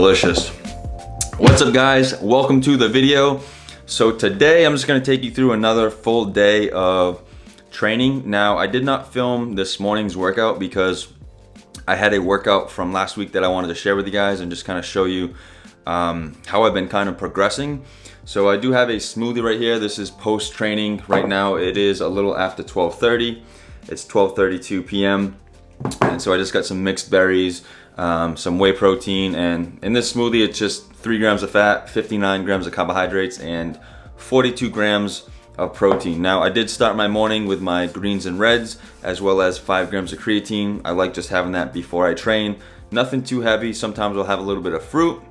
delicious. What's up guys, welcome to the video. So today I'm just going to take you through another full day of training. Now I did not film this morning's workout because I had a workout from last week that I wanted to share with you guys and just kind of show you how I've been kind of progressing. So I do have a smoothie right here. This is post training. Right now it is a little after 12:30. It's 12:32 p.m. and so I just got some mixed berries, some whey protein, and in this smoothie it's just 3 grams of fat, 59 grams of carbohydrates, and 42 grams of protein. Now I did start my morning with my greens and reds as well as 5 grams of creatine. I like just having that before I train. Nothing too heavy. Sometimes I'll have a little bit of fruit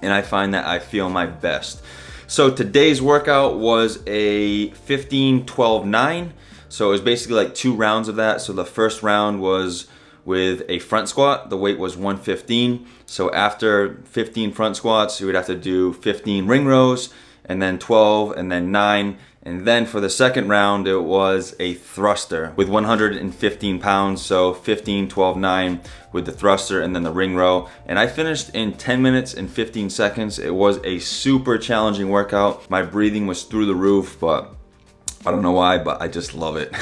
and I find that I feel my best. So today's workout was a 15-12-9. So it was basically like 2 rounds of that. So the first round was with a front squat. The weight was 115. So after 15 front squats, you would have to do 15 ring rows, and then 12, and then 9. And then for the second round, it was a thruster with 115 pounds. So 15, 12, 9 with the thruster and then the ring row. And I finished in 10 minutes and 15 seconds. It was a super challenging workout. My breathing was through the roof, but I don't know why, but I just love it.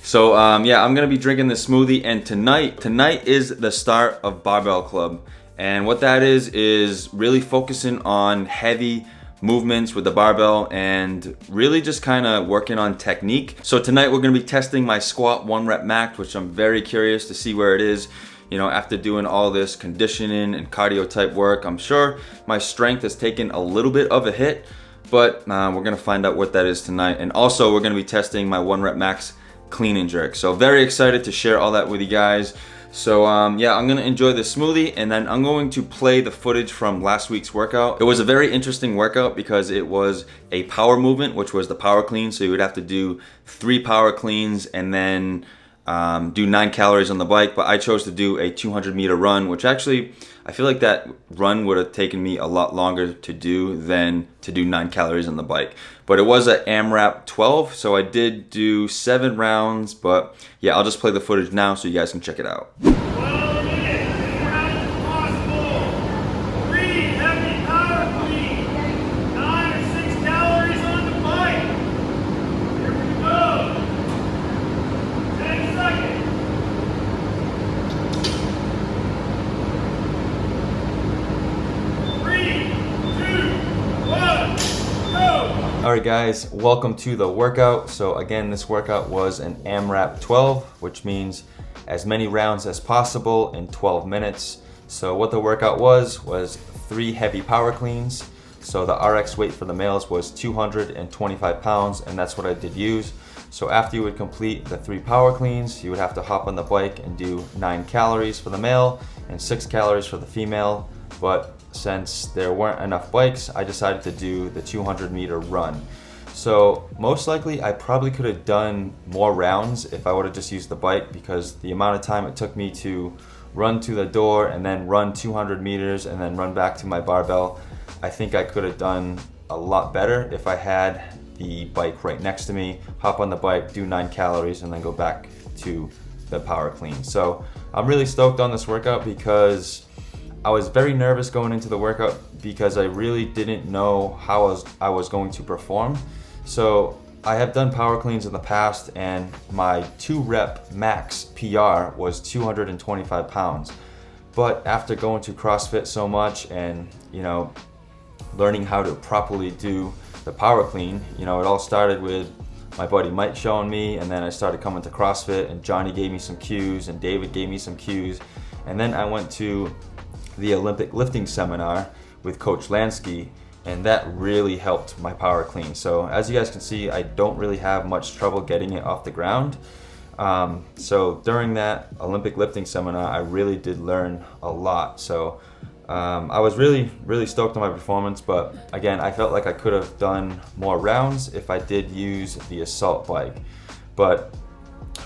So yeah, I'm gonna be drinking this smoothie, and tonight is the start of Barbell Club. And what that is really focusing on heavy movements with the barbell and really just kind of working on technique. So tonight we're gonna be testing my squat 1 rep max, which I'm very curious to see where it is. You know, after doing all this conditioning and cardio type work, I'm sure my strength has taken a little bit of a hit, but we're gonna find out what that is tonight. And also we're gonna be testing my 1 rep max clean and jerk. So very excited to share all that with you guys. So yeah, I'm gonna enjoy this smoothie, and then I'm going to play the footage from last week's workout. It was a very interesting workout because it was a power movement, which was the power clean. So you would have to do 3 power cleans and then do 9 calories on the bike. But I chose to do a 200-meter run, which actually I feel like that run would have taken me a lot longer to do than to do 9 calories on the bike. But it was an AMRAP 12, so I did do 7 rounds. But yeah, I'll just play the footage now so you guys can check it out. 12 minutes, 4 rounds possible. 3 heavy power cleans, 9 or 6 calories on the bike. Here we go. 10 seconds. Alright guys, welcome to the workout. So again, this workout was an AMRAP 12, which means as many rounds as possible in 12 minutes. So what the workout was 3 heavy power cleans. So the RX weight for the males was 225 pounds, and that's what I did use. So after you would complete the 3 power cleans, you would have to hop on the bike and do 9 calories for the male and 6 calories for the female. But since there weren't enough bikes, I decided to do the 200-meter run. So most likely I probably could have done more rounds if I would have just used the bike, because the amount of time it took me to run to the door and then run 200 meters and then run back to my barbell, I think I could have done a lot better if I had the bike right next to me, hop on the bike, do 9 calories, and then go back to the power clean. So I'm really stoked on this workout because I was very nervous going into the workout because I really didn't know how I was going to perform. So I have done power cleans in the past, and my 2 rep max PR was 225 pounds. But after going to CrossFit so much and, you know, learning how to properly do the power clean, you know, it all started with my buddy Mike showing me, and then I started coming to CrossFit, and Johnny gave me some cues and David gave me some cues. And then I went to the Olympic lifting seminar with Coach Lansky, and that really helped my power clean. So as you guys can see, I don't really have much trouble getting it off the ground. So during that Olympic lifting seminar, I really did learn a lot. So I was really stoked on my performance, but again, I felt like I could have done more rounds if I did use the assault bike. But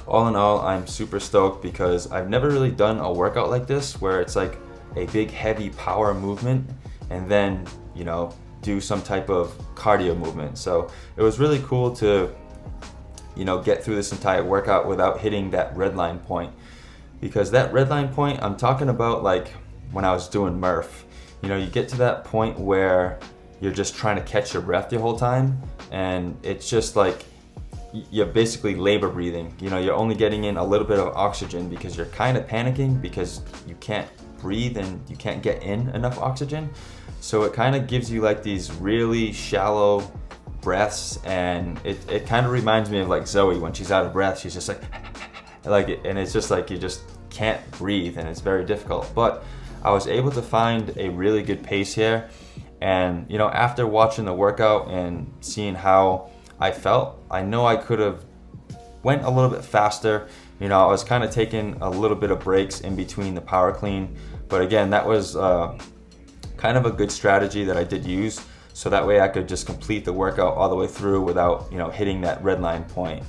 all in all, I'm super stoked because I've never really done a workout like this where it's like a big heavy power movement and then, you know, do some type of cardio movement. So it was really cool to, you know, get through this entire workout without hitting that red line point, because that red line point, I'm talking about like when I was doing Murph, you know, you get to that point where you're just trying to catch your breath the whole time, and it's just like you're basically labor breathing. You know, you're only getting in a little bit of oxygen because you're kind of panicking because you can't breathe and you can't get in enough oxygen. So it kind of gives you like these really shallow breaths, and it kind of reminds me of like Zoe when she's out of breath. She's just like and it's just like you just can't breathe, and it's very difficult. But I was able to find a really good pace here, and you know, after watching the workout and seeing how I felt, I know I could have went a little bit faster. You know, I was kind of taking a little bit of breaks in between the power clean, but again, that was kind of a good strategy that I did use, so that way I could just complete the workout all the way through without, you know, hitting that red line point.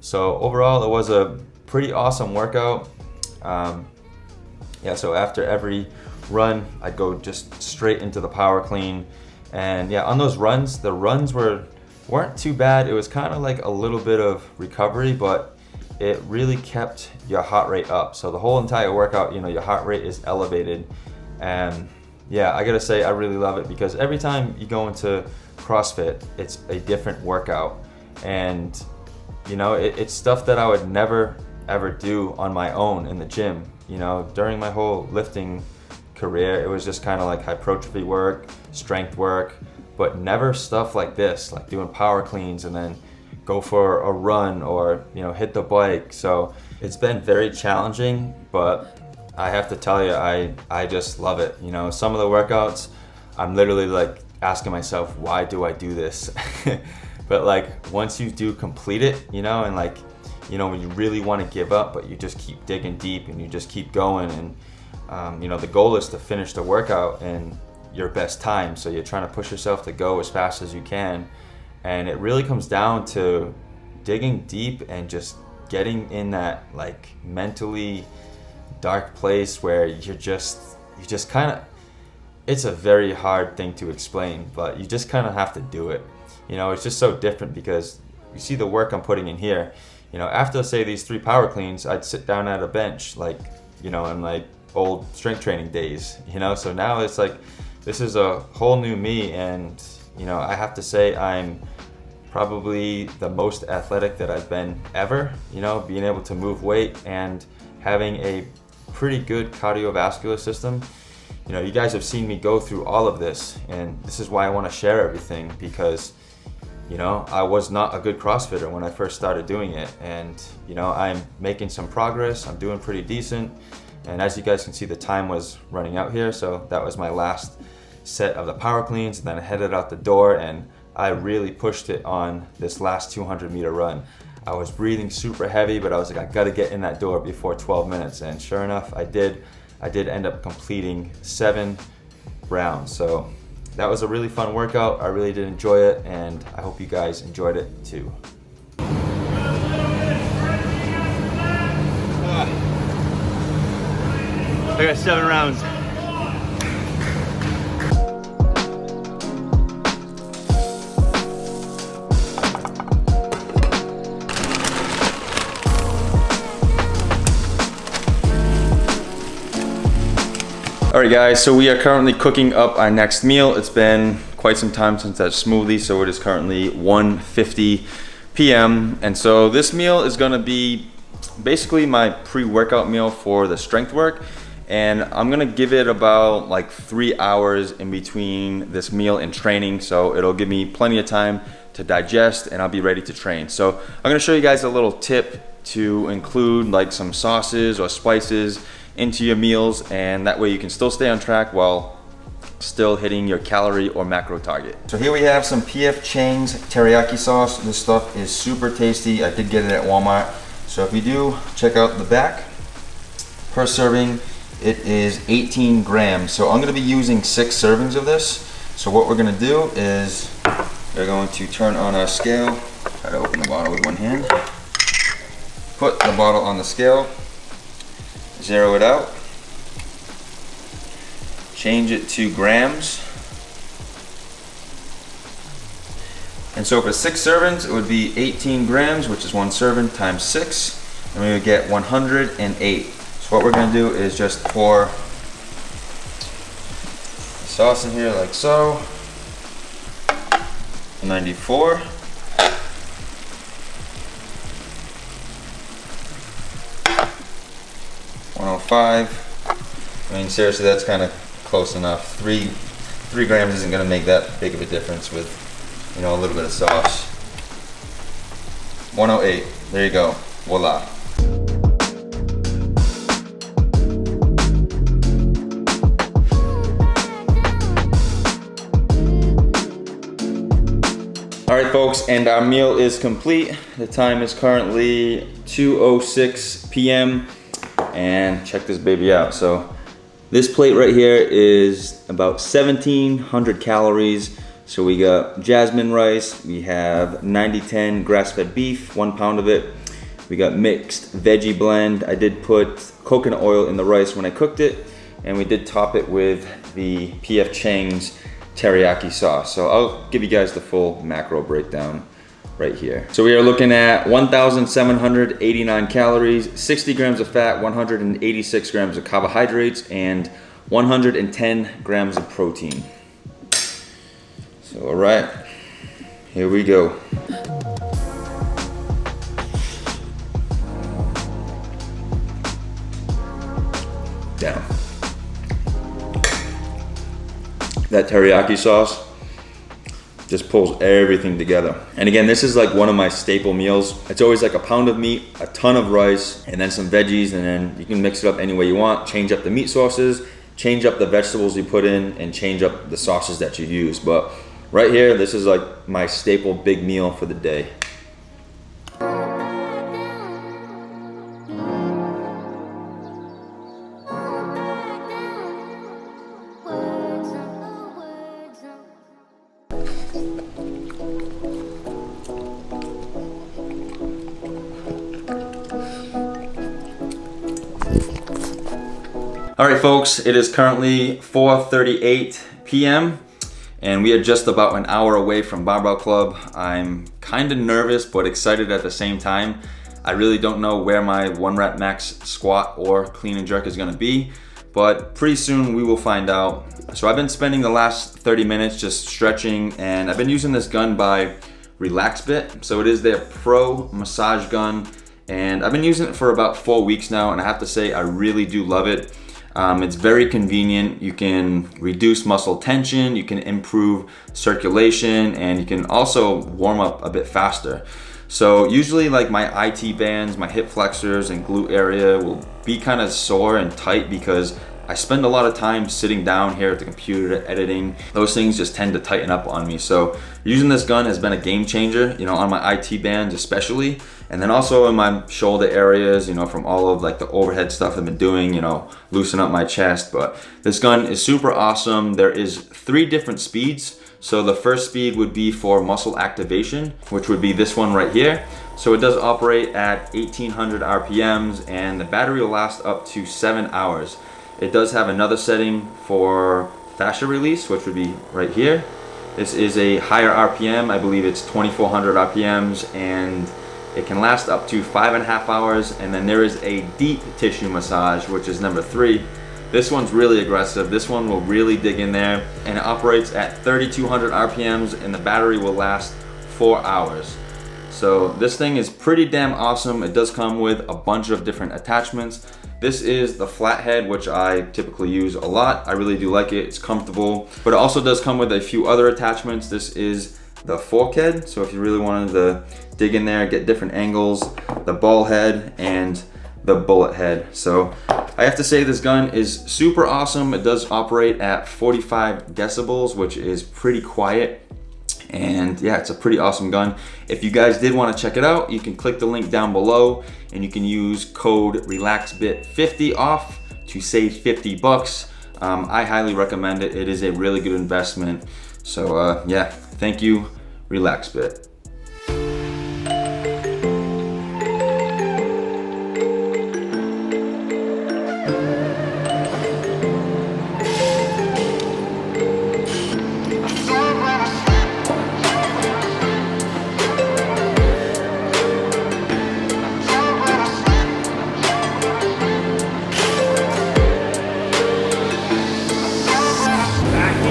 So overall, it was a pretty awesome workout. Yeah, so after every run, I'd go just straight into the power clean, and yeah, on those runs, the runs weren't too bad. It was kind of like a little bit of recovery, but it really kept your heart rate up. So the whole entire workout, you know, your heart rate is elevated. And yeah, I gotta say, I really love it because every time you go into CrossFit, it's a different workout. And you know, it's stuff that I would never ever do on my own in the gym. You know, during my whole lifting career, it was just kind of like hypertrophy work, strength work, but never stuff like this, like doing power cleans and then go for a run or, you know, hit the bike. So it's been very challenging, but I have to tell you, I just love it. You know, some of the workouts, I'm literally like asking myself, why do I do this? But like once you do complete it, you know, and like, you know, when you really want to give up, but you just keep digging deep and you just keep going, and you know, the goal is to finish the workout in your best time. So you're trying to push yourself to go as fast as you can, and it really comes down to digging deep and just getting in that like mentally dark place where you just kind of, it's a very hard thing to explain, but you just kind of have to do it. You know, it's just so different because you see the work I'm putting in here. You know, after say these 3 power cleans, I'd sit down at a bench, like, you know, in like old strength training days, you know. So now it's like, this is a whole new me, and you know, I have to say I'm probably the most athletic that I've been ever, you know, being able to move weight and having a pretty good cardiovascular system. You know, you guys have seen me go through all of this, and this is why I want to share everything, because you know, I was not a good CrossFitter when I first started doing it, and you know, I'm making some progress. I'm doing pretty decent, and as you guys can see, the time was running out here, so that was my last set of the power cleans, and then I headed out the door, and I really pushed it on this last 200-meter run. I was breathing super heavy, but I was like, I gotta get in that door before 12 minutes, and sure enough, I did end up completing 7 rounds. So that was a really fun workout. I really did enjoy it, and I hope you guys enjoyed it too. I got 7 rounds. All right guys, so we are currently cooking up our next meal. It's been quite some time since that smoothie, so it is currently 1:50 p.m. And so this meal is gonna be basically my pre-workout meal for the strength work. And I'm gonna give it about like 3 hours in between this meal and training, so it'll give me plenty of time to digest and I'll be ready to train. So I'm gonna show you guys a little tip to include like some sauces or spices into your meals, and that way you can still stay on track while still hitting your calorie or macro target. So here we have some P.F. Chang's teriyaki sauce. This stuff is super tasty. I did get it at Walmart. So if you do, check out the back. Per serving, it is 18 grams. So I'm gonna be using 6 servings of this. So what we're gonna do is we're going to turn on our scale. Try to open the bottle with one hand. Put the bottle on the scale. Zero it out, change it to grams, and so for 6 servings it would be 18 grams, which is 1 serving times 6, and we would get 108. So what we're going to do is just pour sauce in here like so. 94. $105. I mean, seriously, that's kind of close enough. 3 grams isn't going to make that big of a difference with, you know, a little bit of sauce. 108. There you go. Voila. All right, folks, and our meal is complete. The time is currently 2:06 p.m. and check this baby out. So this plate right here is about 1,700 calories. So we got jasmine rice, we have 90-10 grass-fed beef, 1 pound of it. We got mixed veggie blend. I did put coconut oil in the rice when I cooked it, and we did top it with the P.F. Chang's teriyaki sauce. So I'll give you guys the full macro breakdown right here. So we are looking at 1,789 calories, 60 grams of fat, 186 grams of carbohydrates, and 110 grams of protein. So all right, here we go. Down. That teriyaki sauce just pulls everything together. And again, this is like one of my staple meals. It's always like a pound of meat, a ton of rice, and then some veggies, and then you can mix it up any way you want. Change up the meat sauces, change up the vegetables you put in, and change up the sauces that you use. But right here, this is like my staple big meal for the day. All right, folks, it is currently 4:38 p.m. and we are just about an hour away from Barbell Club. I'm kind of nervous but excited at the same time. I really don't know where my 1 rep max squat or clean and jerk is gonna be, but pretty soon we will find out. So I've been spending the last 30 minutes just stretching, and I've been using this gun by Relxbit. So it is their Pro Massage gun, and I've been using it for about 4 weeks now, and I have to say I really do love it. It's very convenient. You can reduce muscle tension, you can improve circulation, and you can also warm up a bit faster. So usually like my IT bands, my hip flexors and glute area will be kind of sore and tight because I spend a lot of time sitting down here at the computer editing. Those things just tend to tighten up on me. So using this gun has been a game changer, you know, on my IT bands especially, and then also in my shoulder areas, you know, from all of like the overhead stuff I've been doing, you know, loosen up my chest. But this gun is super awesome. There is 3 different speeds. So the first speed would be for muscle activation, which would be this one right here. So it does operate at 1800 RPMs and the battery will last up to 7 hours. It does have another setting for fascia release, which would be right here. This is a higher RPM, I believe it's 2400 RPMs, and it can last up to 5.5 hours. And then there is a deep tissue massage, which is number 3. This one's really aggressive. This one will really dig in there, and it operates at 3200 RPMs and the battery will last 4 hours. So this thing is pretty damn awesome. It does come with a bunch of different attachments. This is the flathead, which I typically use a lot. I really do like it, it's comfortable. But it also does come with a few other attachments. This is the fork head. So if you really wanted to dig in there, get different angles, the ball head and the bullet head. So I have to say this gun is super awesome. It does operate at 45 decibels, which is pretty quiet. And yeah, it's a pretty awesome gun. If you guys did want to check it out, you can click the link down below and you can use code RELAXBIT50 off to save 50 bucks. I highly recommend it. It is a really good investment. So yeah, thank you, Relxbit. Back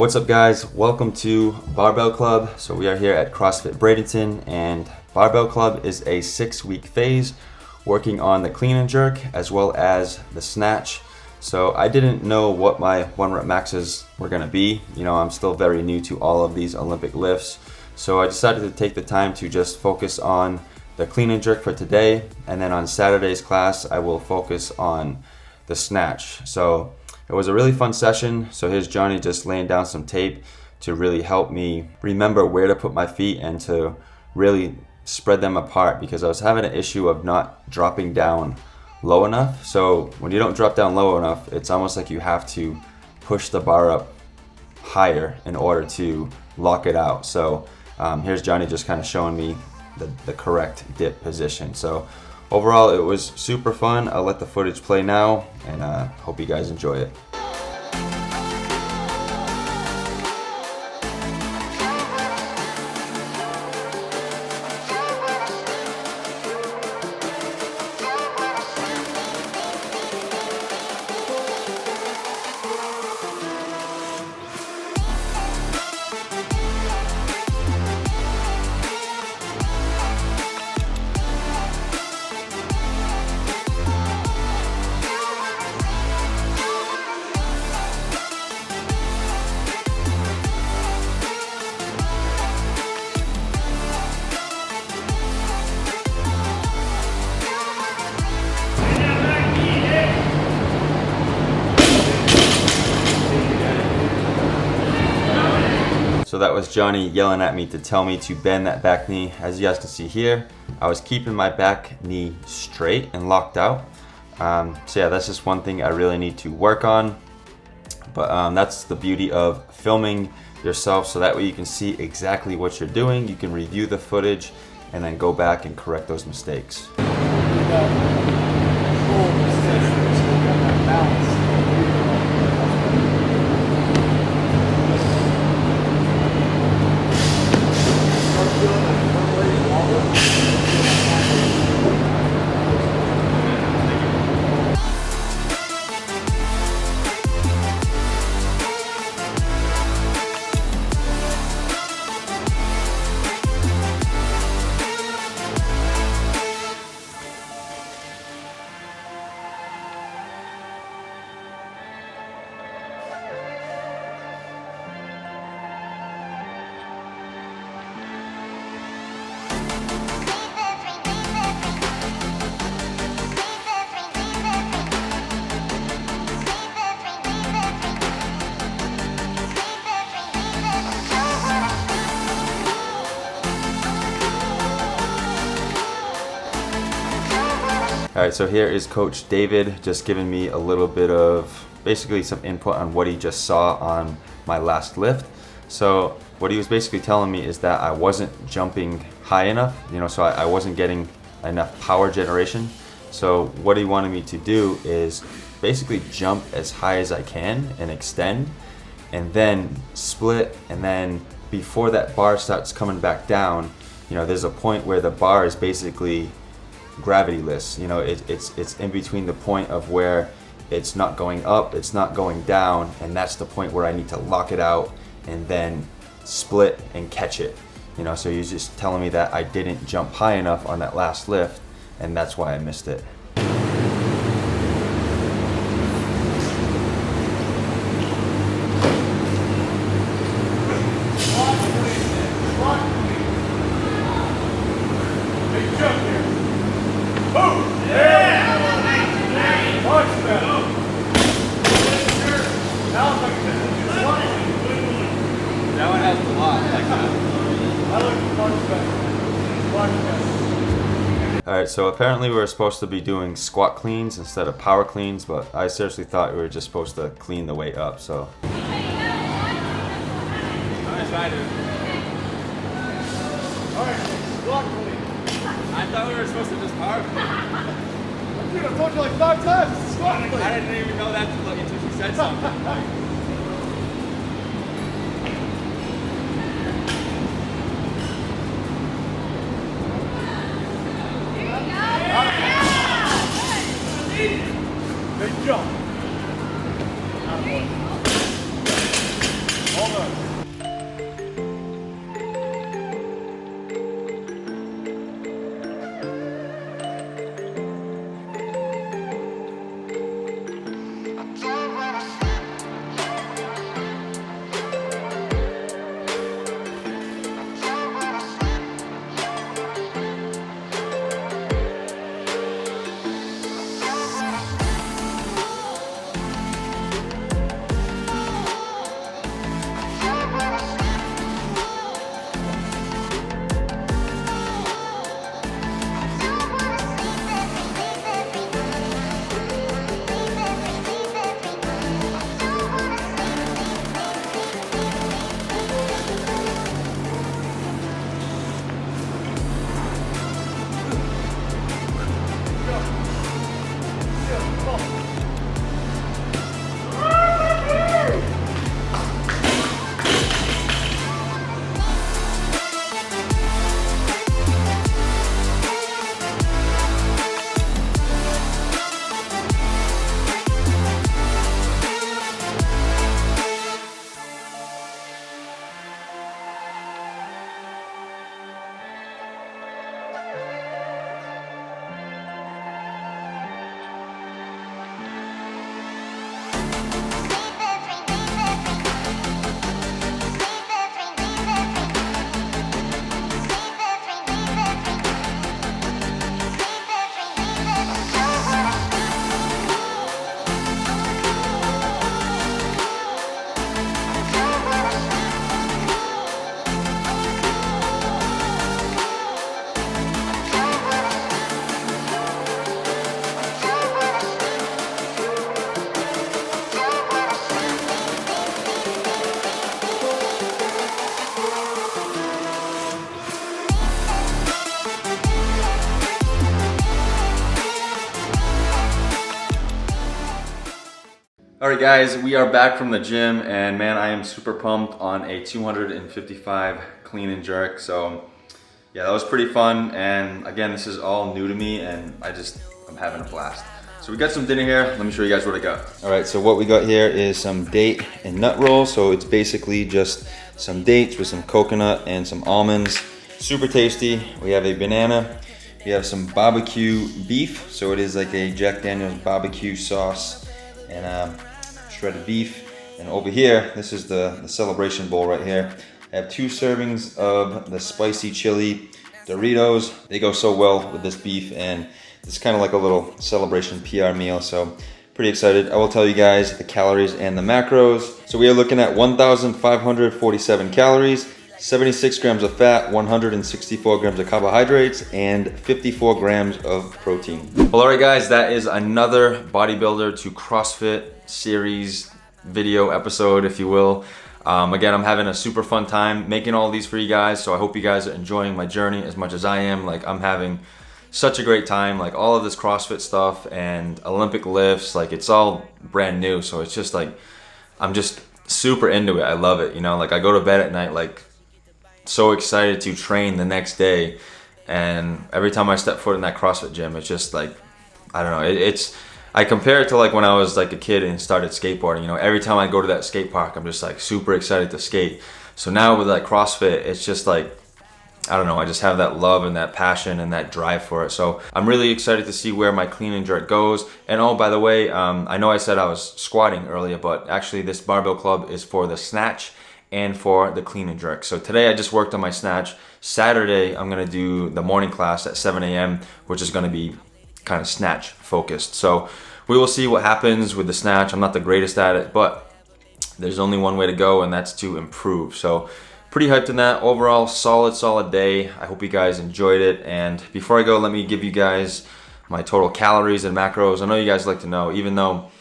What's up guys, welcome to Barbell Club. So we are here at CrossFit Bradenton, and Barbell Club is a 6-week phase working on the clean and jerk as well as the snatch. So I didn't know what my 1 rep maxes were gonna be. You know, I'm still very new to all of these Olympic lifts. So I decided to take the time to just focus on the clean and jerk for today, and then on Saturday's class I will focus on the snatch. So it was a really fun session. So here's Johnny just laying down some tape to really help me remember where to put my feet and to really spread them apart, because I was having an issue of not dropping down low enough. So when you don't drop down low enough, it's almost like you have to push the bar up higher in order to lock it out. So here's Johnny just kind of showing me the correct dip position. So overall, it was super fun. I'll let the footage play now, and hope you guys enjoy it. So that was Johnny yelling at me to tell me to bend that back knee. As you guys can see here, I was keeping my back knee straight and locked out. So yeah, that's just one thing I really need to work on. But that's the beauty of filming yourself, so that way you can see exactly what you're doing. You can review the footage and then go back and correct those mistakes. All right, so here is Coach David just giving me a little bit of basically some input on what he just saw on my last lift. So what he was basically telling me is that I wasn't jumping high enough, you know, so I wasn't getting enough power generation. So what he wanted me to do is basically jump as high as I can and extend, and then split, and then before that bar starts coming back down, you know, there's a point where the bar is basically gravityless. You know, it's in between the point of where it's not going up, it's not going down, and that's the point where I need to lock it out and then split and catch it. You know, so he's just telling me that I didn't jump high enough on that last lift, and that's why I missed it. Alright, so apparently we were supposed to be doing squat cleans instead of power cleans, but I seriously thought we were just supposed to clean the weight up, so. I thought we were supposed to just power clean. Dude, I told you like 5 times. Squat clean. I didn't even know that until she said something. Big jump. Hold on. Alright guys, we are back from the gym, and man, I am super pumped on a 255 clean and jerk. So yeah, that was pretty fun, and again, this is all new to me, and I'm having a blast. So we got some dinner here. Let me show you guys what I got. Alright, so what we got here is some date and nut rolls. So it's basically just some dates with some coconut and some almonds. Super tasty. We have a banana. We have some barbecue beef. So it is like a Jack Daniel's barbecue sauce and shredded beef. And over here, this is the celebration bowl right here. I have 2 servings of the spicy chili Doritos. They go so well with this beef, and it's kind of like a little celebration PR meal. So pretty excited. I will tell you guys the calories and the macros. So we are looking at 1,547 calories, 76 grams of fat, 164 grams of carbohydrates, and 54 grams of protein. Well, alright guys, that is another Bodybuilder to CrossFit series video episode, if you will. Again, I'm having a super fun time making all these for you guys, so I hope you guys are enjoying my journey as much as I am. Like, I'm having such a great time. Like, all of this CrossFit stuff and Olympic lifts, like, it's all brand new, so it's just like, I'm just super into it. I love it, you know. Like, I go to bed at night like so excited to train the next day, and every time I step foot in that CrossFit gym, it's just like, I don't know, I compare it to like when I was like a kid and started skateboarding. You know, every time I go to that skate park, I'm just like super excited to skate. So now with like CrossFit, it's just like, I don't know, I just have that love and that passion and that drive for it. So I'm really excited to see where my clean and jerk goes. And oh, by the way, I know I said I was squatting earlier, but actually this barbell club is for the snatch and for the clean and jerk. So today I just worked on my snatch. Saturday, I'm gonna do the morning class at 7 a.m., which is gonna be kind of snatch focused. So we will see what happens with the snatch. I'm not the greatest at it, but there's only one way to go, and that's to improve. So pretty hyped in that. Overall, solid day. I hope you guys enjoyed it. And before I go, let me give you guys my total calories and macros. I know you guys like to know, even though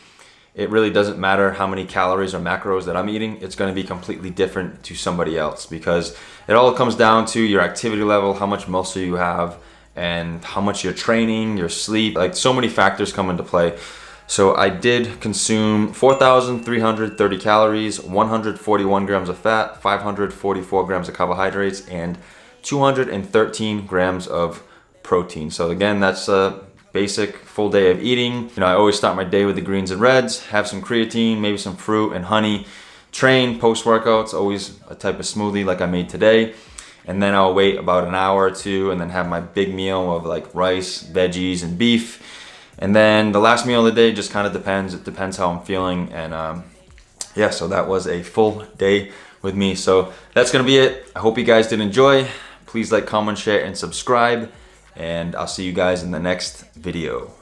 it really doesn't matter how many calories or macros that I'm eating, it's going to be completely different to somebody else, because it all comes down to your activity level, how much muscle you have, and how much you're training, your sleep. Like, so many factors come into play. So I did consume 4,330 calories, 141 grams of fat, 544 grams of carbohydrates, and 213 grams of protein. So again, that's a basic full day of eating. You know, I always start my day with the greens and reds, have some creatine, maybe some fruit and honey, train post-workouts, always a type of smoothie like I made today. And then I'll wait about an hour or two and then have my big meal of like rice, veggies, and beef. And then the last meal of the day just kind of depends. It depends how I'm feeling. And yeah, so that was a full day with me. So that's gonna be it. I hope you guys did enjoy. Please like, comment, share, and subscribe. And I'll see you guys in the next video.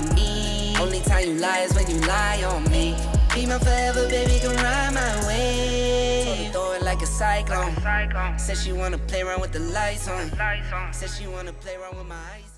Only time you lie is when you lie on me. Be my forever, baby, can ride my way. Throw it like a cyclone. Said she wanna play around with the lights on. Said she wanna play around with my eyes.